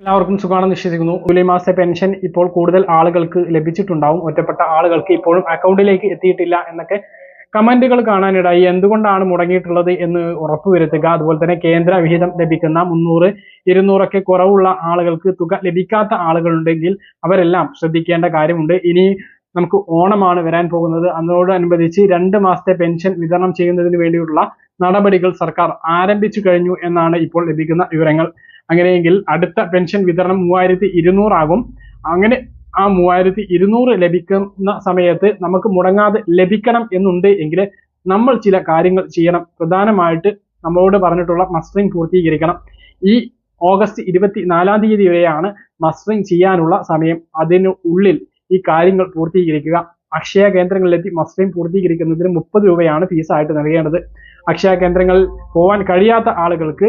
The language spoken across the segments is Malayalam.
എല്ലാവർക്കും സുഖമാണെന്ന് വിശ്വസിക്കുന്നു. ജൂലൈ മാസത്തെ പെൻഷൻ ഇപ്പോൾ കൂടുതൽ ആളുകൾക്ക് ലഭിച്ചിട്ടുണ്ടാവും. ഒറ്റപ്പെട്ട ആളുകൾക്ക് ഇപ്പോഴും അക്കൗണ്ടിലേക്ക് എത്തിയിട്ടില്ല എന്നൊക്കെ കമന്റുകൾ കാണാനിടയായി. എന്തുകൊണ്ടാണ് മുടങ്ങിയിട്ടുള്ളത് എന്ന് ഉറപ്പുവരുത്തുക. അതുപോലെ തന്നെ കേന്ദ്ര വിഹിതം ലഭിക്കുന്ന 300, 200 കുറവുള്ള ആളുകൾക്ക് തുക ലഭിക്കാത്ത ആളുകളുണ്ടെങ്കിൽ അവരെല്ലാം ശ്രദ്ധിക്കേണ്ട കാര്യമുണ്ട്. ഇനി നമുക്ക് ഓണമാണ് വരാൻ പോകുന്നത്. അതിനോടനുബന്ധിച്ച് 2 മാസത്തെ പെൻഷൻ വിതരണം ചെയ്യുന്നതിന് വേണ്ടിയുള്ള നടപടികൾ സർക്കാർ ആരംഭിച്ചു കഴിഞ്ഞു എന്നാണ് ഇപ്പോൾ ലഭിക്കുന്ന വിവരങ്ങൾ. അങ്ങനെയെങ്കിൽ അടുത്ത പെൻഷൻ വിതരണം 3200 ആകും. അങ്ങനെ ആ 3200 ലഭിക്കുന്ന സമയത്ത് നമുക്ക് മുടങ്ങാതെ ലഭിക്കണം എന്നുണ്ട് എങ്കിൽ നമ്മൾ ചില കാര്യങ്ങൾ ചെയ്യണം. പ്രധാനമായിട്ട് നമ്മളോട് പറഞ്ഞിട്ടുള്ള മസ്റ്ററിംഗ് പൂർത്തീകരിക്കണം. ഈ ഓഗസ്റ്റ് 24-ാം തീയതി വരെയാണ് മസ്റ്ററിംഗ് ചെയ്യാനുള്ള സമയം. അതിനുള്ളിൽ ഈ കാര്യങ്ങൾ പൂർത്തീകരിക്കുക. അക്ഷയ കേന്ദ്രങ്ങളിലെത്തി മസ്റ്ററിംഗ് പൂർത്തീകരിക്കുന്നതിന് 30 രൂപയാണ് ഫീസായിട്ട് നൽകേണ്ടത്. അക്ഷയ കേന്ദ്രങ്ങളിൽ പോകാൻ കഴിയാത്ത ആളുകൾക്ക്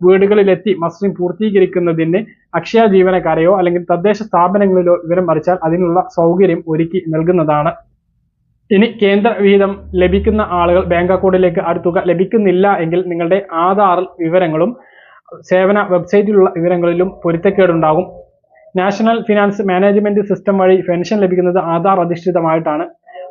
വീടുകളിലെത്തി മസ്റ്ററിംഗ് പൂർത്തീകരിക്കുന്നതിന് അക്ഷയ ജീവനക്കാരെയോ അല്ലെങ്കിൽ തദ്ദേശ സ്ഥാപനങ്ങളിലോ വിവരം അറിയിച്ചാൽ അതിനുള്ള സൗകര്യം ഒരുക്കി നൽകുന്നതാണ്. ഇനി കേന്ദ്ര വിഹിതം ലഭിക്കുന്ന ആളുകൾ ബാങ്ക് അക്കൗണ്ടിലേക്ക് ആ തുക ലഭിക്കുന്നില്ല എങ്കിൽ നിങ്ങളുടെ ആധാർ വിവരങ്ങളും സേവന വെബ്സൈറ്റിലുള്ള വിവരങ്ങളിലും പൊരുത്തക്കേടുണ്ടാകും. നാഷണൽ ഫിനാൻസ് മാനേജ്മെന്റ് സിസ്റ്റം വഴി പെൻഷൻ ലഭിക്കുന്നത് ആധാർ അധിഷ്ഠിതമായിട്ടാണ്.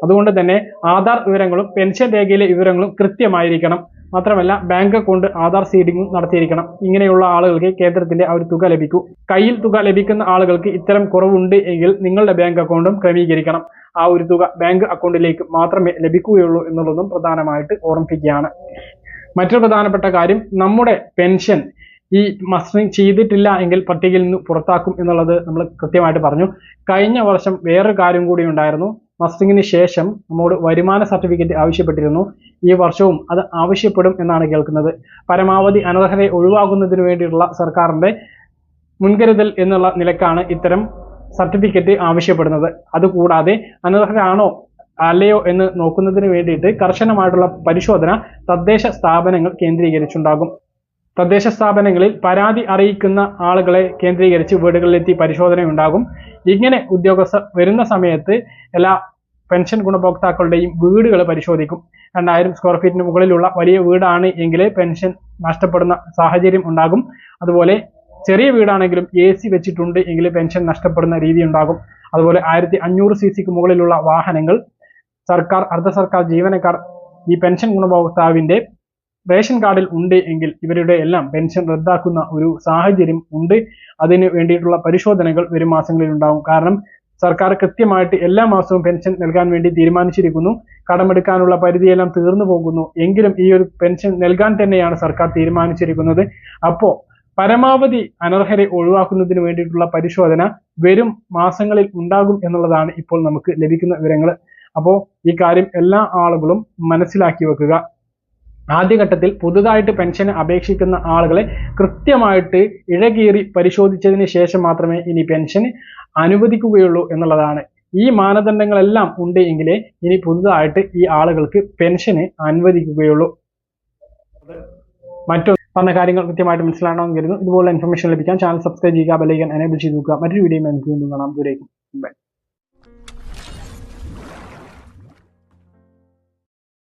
അതുകൊണ്ട് തന്നെ ആധാർ വിവരങ്ങളും പെൻഷൻ രേഖയിലെ വിവരങ്ങളും കൃത്യമായിരിക്കണം. മാത്രമല്ല ബാങ്ക് അക്കൗണ്ട് ആധാർ സീഡിങ്ങും നടത്തിയിരിക്കണം. ഇങ്ങനെയുള്ള ആളുകൾക്ക് കേന്ദ്രത്തിന്റെ ആ ഒരു തുക ലഭിക്കൂ. കയ്യിൽ തുക ലഭിക്കുന്ന ആളുകൾക്ക് ഇത്തരം കുറവുണ്ട് എങ്കിൽ നിങ്ങളുടെ ബാങ്ക് അക്കൗണ്ടും ക്രമീകരിക്കണം. ആ ഒരു തുക ബാങ്ക് അക്കൗണ്ടിലേക്ക് മാത്രമേ ലഭിക്കുകയുള്ളൂ എന്നുള്ളതും പ്രധാനമായിട്ട് ഓർമ്മിപ്പിക്കുകയാണ്. മറ്റൊരു പ്രധാനപ്പെട്ട കാര്യം, നമ്മുടെ പെൻഷൻ ഈ മസ്റ്ററിംഗ് ചെയ്തിട്ടില്ല എങ്കിൽ പട്ടികയിൽ നിന്ന് പുറത്താക്കും എന്നുള്ളത് നമ്മൾ കൃത്യമായിട്ട് പറഞ്ഞു. കഴിഞ്ഞ വർഷം വേറൊരു കാര്യം കൂടി ഉണ്ടായിരുന്നു. മസ്റ്ററിംഗിന് ശേഷം നമ്മോട് വരുമാന സർട്ടിഫിക്കറ്റ് ആവശ്യപ്പെട്ടിരുന്നു. ഈ വർഷവും അത് ആവശ്യപ്പെടും എന്നാണ് കേൾക്കുന്നത്. പരമാവധി അനർഹരെ ഒഴിവാക്കുന്നതിന് വേണ്ടിയിട്ടുള്ള സർക്കാരിന്റെ മുൻകരുതൽ എന്നുള്ള നിലക്കാണ് ഇത്തരം സർട്ടിഫിക്കറ്റ് ആവശ്യപ്പെടുന്നത്. അതുകൂടാതെ അനർഹരാണോ അല്ലയോ എന്ന് നോക്കുന്നതിന് വേണ്ടിയിട്ട് കർശനമായിട്ടുള്ള പരിശോധന തദ്ദേശ സ്ഥാപനങ്ങൾ കേന്ദ്രീകരിച്ചുണ്ടാകും. തദ്ദേശ സ്ഥാപനങ്ങളിൽ പരാതി അറിയിക്കുന്ന ആളുകളെ കേന്ദ്രീകരിച്ച് വീടുകളിലെത്തി പരിശോധന ഉണ്ടാകും. ഇങ്ങനെ ഉദ്യോഗസ്ഥർ വരുന്ന സമയത്ത് എല്ലാ പെൻഷൻ ഗുണഭോക്താക്കളുടെയും വീടുകൾ പരിശോധിക്കും. 2000 സ്ക്വയർ ഫീറ്റിന് മുകളിലുള്ള വലിയ വീടാണ് എങ്കിൽ പെൻഷൻ നഷ്ടപ്പെടുന്ന സാഹചര്യം ഉണ്ടാകും. അതുപോലെ ചെറിയ വീടാണെങ്കിലും AC വെച്ചിട്ടുണ്ട് എങ്കിൽ പെൻഷൻ നഷ്ടപ്പെടുന്ന രീതി ഉണ്ടാകും. അതുപോലെ 1500 cc മുകളിലുള്ള വാഹനങ്ങൾ, സർക്കാർ അർദ്ധ സർക്കാർ ജീവനക്കാർ ഈ പെൻഷൻ ഗുണഭോക്താവിന്റെ റേഷൻ കാർഡിൽ ഉണ്ട് എങ്കിൽ ഇവരുടെ എല്ലാം പെൻഷൻ റദ്ദാക്കുന്ന ഒരു സാഹചര്യം ഉണ്ട്. അതിന് വേണ്ടിയിട്ടുള്ള പരിശോധനകൾ വരും മാസങ്ങളിൽ ഉണ്ടാകും. കാരണം സർക്കാർ കൃത്യമായിട്ട് എല്ലാ മാസവും പെൻഷൻ നൽകാൻ വേണ്ടി തീരുമാനിച്ചിരിക്കുന്നു. കടമെടുക്കാനുള്ള പരിധിയെല്ലാം തീർന്നു പോകുന്നു. എങ്കിലും ഈ ഒരു പെൻഷൻ നൽകാൻ തന്നെയാണ് സർക്കാർ തീരുമാനിച്ചിരിക്കുന്നത്. അപ്പോൾ പരമാവധി അനർഹരെ ഒഴിവാക്കുന്നതിന് വേണ്ടിയിട്ടുള്ള പരിശോധന വരും മാസങ്ങളിൽ ഉണ്ടാകും എന്നുള്ളതാണ് ഇപ്പോൾ നമുക്ക് ലഭിക്കുന്ന വിവരങ്ങൾ. അപ്പോൾ ഈ കാര്യം എല്ലാ ആളുകളും മനസ്സിലാക്കി വെക്കുക. ആദ്യഘട്ടത്തിൽ പുതുതായിട്ട് പെൻഷന് അപേക്ഷിക്കുന്ന ആളുകളെ കൃത്യമായിട്ട് ഇഴകീറി പരിശോധിച്ചതിന് ശേഷം മാത്രമേ ഇനി പെൻഷന് അനുവദിക്കുകയുള്ളൂ എന്നുള്ളതാണ്. ഈ മാനദണ്ഡങ്ങളെല്ലാം ഉണ്ട് എങ്കിലേ ഇനി പുതുതായിട്ട് ഈ ആളുകൾക്ക് പെൻഷന് അനുവദിക്കുകയുള്ളൂ. പറഞ്ഞ കാര്യങ്ങൾ കൃത്യമായിട്ട് മനസ്സിലാണെന്ന് കരുതുന്നു. ഇതുപോലുള്ള ഇൻഫർമേഷൻ ലഭിക്കാൻ ചാനൽ സബ്സ്ക്രൈബ് ചെയ്യുക, ബെൽ ഐക്കൺ എനേബിൾ ചെയ്ത് നോക്കുക. മറ്റൊരു വീഡിയോ നമുക്ക് വീണ്ടും കാണാം. ദൂരേക്കും ബൈ.